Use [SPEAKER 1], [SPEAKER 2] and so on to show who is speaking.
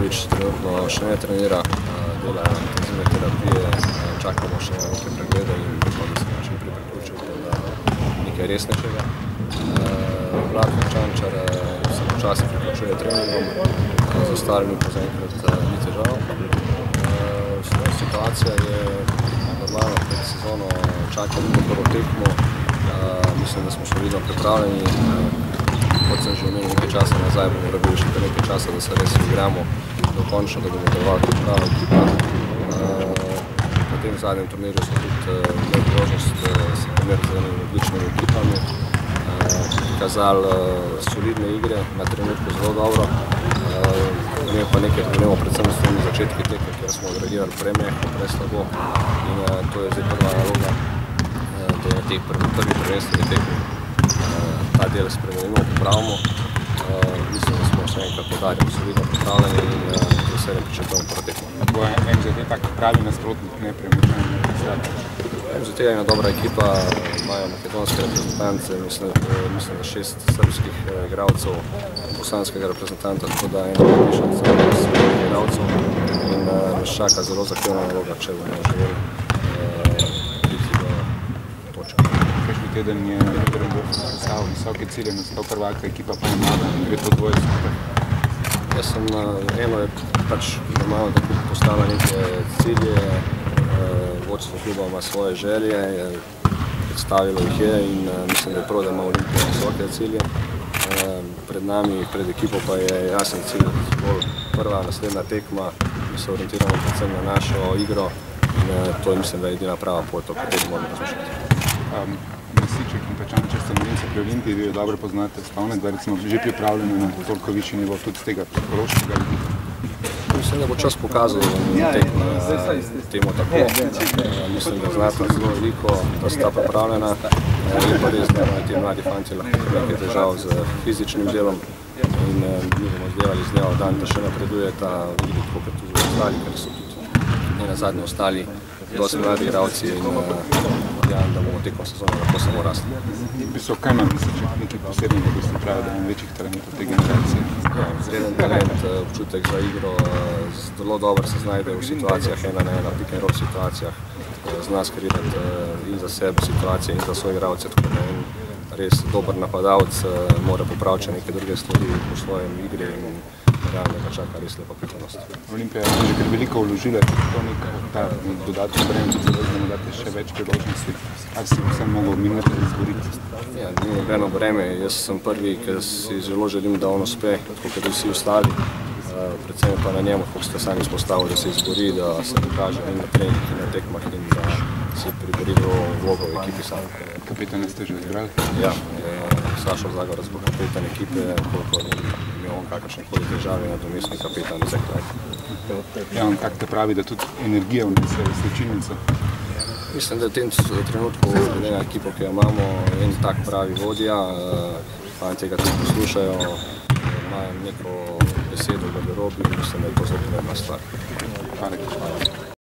[SPEAKER 1] Mitrović trenutno še ne trenira, dela intenzivne terapije, čakamo še nekaj pregleda in upam, da se nam čim prej priključil, da nekaj resnejšega. Vlatko Čančar se počasi priključuje treningom, z ostalimi pa zaenkrat ni težav. Situacija je normalna, pred sezono čakamo na prvo tekmo, mislim, da smo solidno pripravljeni. Kot sem že omenil nekaj časa nazaj, bomo rabili še nekaj časa, da se res igramo dokončno, da bomo delovali kot prava ekipa. Na tem zadnjem turnirju smo tudi imeli priložnost se primerjati z enimi odličnimi ekipami, pokazali solidne igre, na trenutku zelo dobro. Imeli pa nekaj problemov, predvsem s temi začetki tekme, kjer smo odreagirali premehko, preslabo in to je zdaj prva naloga, da na teh prvi prvenstveni tekmi ta del spremenimo, popravimo. Mislim, da smo še enkrat podarjali solidno pripravljeni in z veseljem pričakujemo prvo tekmo.
[SPEAKER 2] Bo MZT tak pravi nasprotnik, nepremičan?
[SPEAKER 1] MZT je ena dobra ekipa, imajo makedonske reprezentance, mislim da 6 srbskih igralcev, bosanskega reprezentanta, tako da ena odličnica srbskih igralcev in nas čaka zelo zahtevna naloga, če bomo želeli priti do točke.
[SPEAKER 2] Prejšnji teden je predstavil visoke cilje, nasploh prvaka, ekipa pa je mlada in gre to dvoje skupaj.
[SPEAKER 1] Eno je pač normalno, da klub postavlja neke cilje, vodstvo kluba ima svoje želje, predstavilo jih je in mislim, da je prav, da ima Olimpija visoke cilje. Pred nami, pred ekipo pa je jasen cilj, prva naslednja tekma, mi se orientiramo predvsem na našo igro in to je, mislim, da je edina prava pot, o kateri moramo razmišljati.
[SPEAKER 2] Mesiček in pa Čančar sta novinca pri Olimpiji, vi jo dobro poznate, stavne, da recimo že pripravljeni na toliko višji nivo tudi z tega psihološkega vidika.
[SPEAKER 1] Mislim, da bo čas pokazal temu tako. Mislim, da znata zelo veliko, da sta pripravljena. Je pa res, da ti mladi fanti lahko nekaj težav z fizičnim delom in mi bomo delali z dneva v dan, da še napreduje ta vidi, tako kot tudi ostali, ker so tudi ne nazadnje ostali dosti mladi igralci in da bomo tekom sezone lahko samo rasli.
[SPEAKER 2] V bistvu, kaj ima Mesiček nekaj posebnega, da ste pravi, da je večjih talentov te generacije?
[SPEAKER 1] Zreden talent, občutek za igro, zelo dobro se znajde v situacijah, ena na ena, pick and roll situacijah, zna skreirati in za sebe situacije in za svoje igralce, tako da je res dober napadalec, mora popraviti neke druge stvari po svojem igri in realno ga čaka res lepa prihodnost.
[SPEAKER 2] Olimpija je že kar veliko vložila, to ta dodatno breme, da mu date še več priložnosti. Ali si vsem mogel minuto izboriti?
[SPEAKER 1] Ja, ni nobeno breme. Jaz sem prvi, ker si zelo želim, da on uspe, tako kot vsi ostali. Predvsem pa na njemu, kako ste sami izpostavili, da se izbori, da se pokaže in na trening in na tekmah in da se pribori vlogo v ekipi sami.
[SPEAKER 2] Kapitane ste že izbrali?
[SPEAKER 1] Ja, Sašo Zagorac bo kapitan ekipe, koliko imel on kakršnekoli težave, nadomestni kapitan vseh kraj.
[SPEAKER 2] Ja, on kak te pravi, da tudi energija vnese v slčilnico?
[SPEAKER 1] Mislim, da v tem trenutku, glede na ekipo, ki jo imamo, en tak pravi vodja, fanti ga tudi poslušajo, imajo neko besedo v garderobi in mislim, da je to zelo pomembna stvar.
[SPEAKER 2] Hvala.